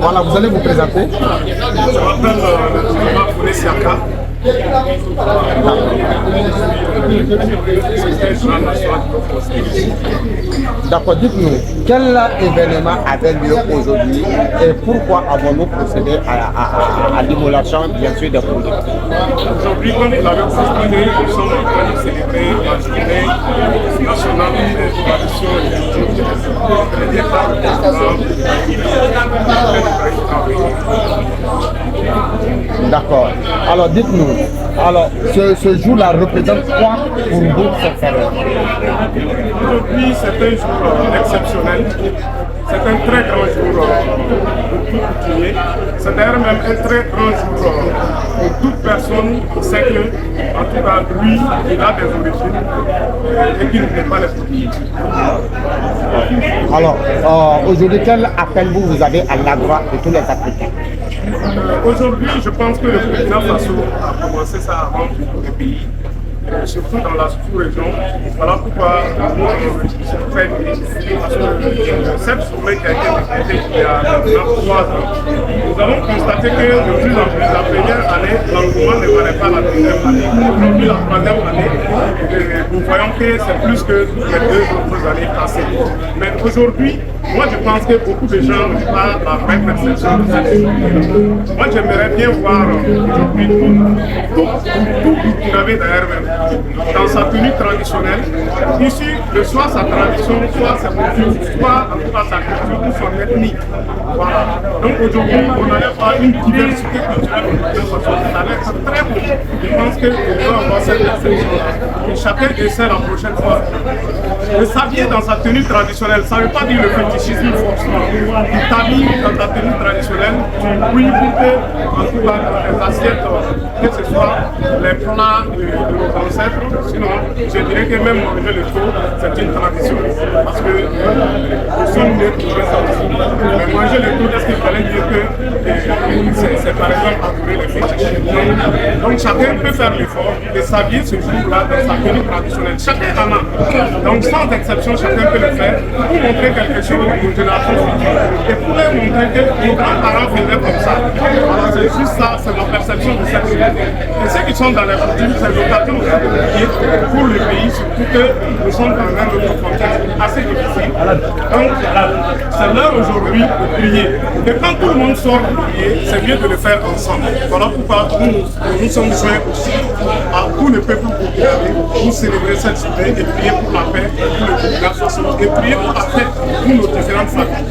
Voilà, vous allez vous présenter. Je m'appelle Founé Siaka. D'accord, dites-nous, quel événement avait lieu aujourd'hui et pourquoi avons-nous procédé à l'immolation, bien sûr, des produits? Aujourd'hui, comme vous l'avez constaté, nous sommes en train de célébrer la journée nationale des traditions et D'accord. Alors dites-nous, alors ce jour-là représente quoi pour vous cette période? Aujourd'hui, c'est un jour exceptionnel. C'est un très grand jour pour tout coutumier. C'est d'ailleurs même un très grand jour pour toute personne qui sait que, en tout cas, lui, il a des origines et qu'il ne fait pas les produits. Alors, aujourd'hui, quel appel vous avez à l'endroit de tous les Africains? Aujourd'hui, je pense que le président Faso a commencé ça avant tous les pays, surtout dans la sous-région. Voilà pourquoi je suis très difficile parce que cette sommet qui a été décrétée il y a maintenant 3 ans, nous avons constaté que de plus en plus la première année, l'engouement ne valait pas la deuxième année. Aujourd'hui, la troisième année, nous voyons que c'est plus que les 2 autres années passées. Mais aujourd'hui, moi je pense que beaucoup de gens n'ont pas la même perception de cette journée. Moi j'aimerais bien voir aujourd'hui tout Burkinabé d'ailleurs même dans sa tenue traditionnelle, ici de soit sa tradition, soit sa culture, soit en tout cas sa culture ou son ethnie. Voilà. Donc aujourd'hui on allait avoir une diversité culturelle ça allait être très beau. Je pense qu'on doit avoir cette perception-là. Et chacun essaie la prochaine fois Le savier dans sa tenue traditionnelle, ça ne veut pas dire le fétichisme forcément. Tu t'habilles dans ta tenue traditionnelle, tu pries pour que, en tout cas, dans les assiettes, que ce soit les plats de nos ancêtres. Sinon, je dirais que même manger le taux, c'est une tradition. Parce que nous sommes nés pour ça aussi. Mais manger le taux, est-ce qu'il fallait dire que c'est par exemple entourer les fétiches? Donc chacun peut faire l'effort de s'habiller ce jour-là dans sa tenue traditionnelle. Chacun en a. Donc sans exception, chacun peut le faire pour montrer quelque chose aux générations futures. Et pour leur montrer que nos grands-parents faisaient comme ça. Alors c'est juste ça, c'est ma perception de cette chose. Et ceux qui sont dans les coutumes, c'est l'occasion aussi de prier pour le pays, surtout que nous sommes dans un autre contexte assez difficile. Donc c'est l'heure aujourd'hui de prier. Et quand tout le monde sort pour prier, c'est mieux de le faire ensemble. Voilà pourquoi nous sommes joints aussi à tout le peuple burkinabé pour célébrer cette journée et prier pour la paix, pour le Burkina Faso et prier pour la paix pour nos différentes familles.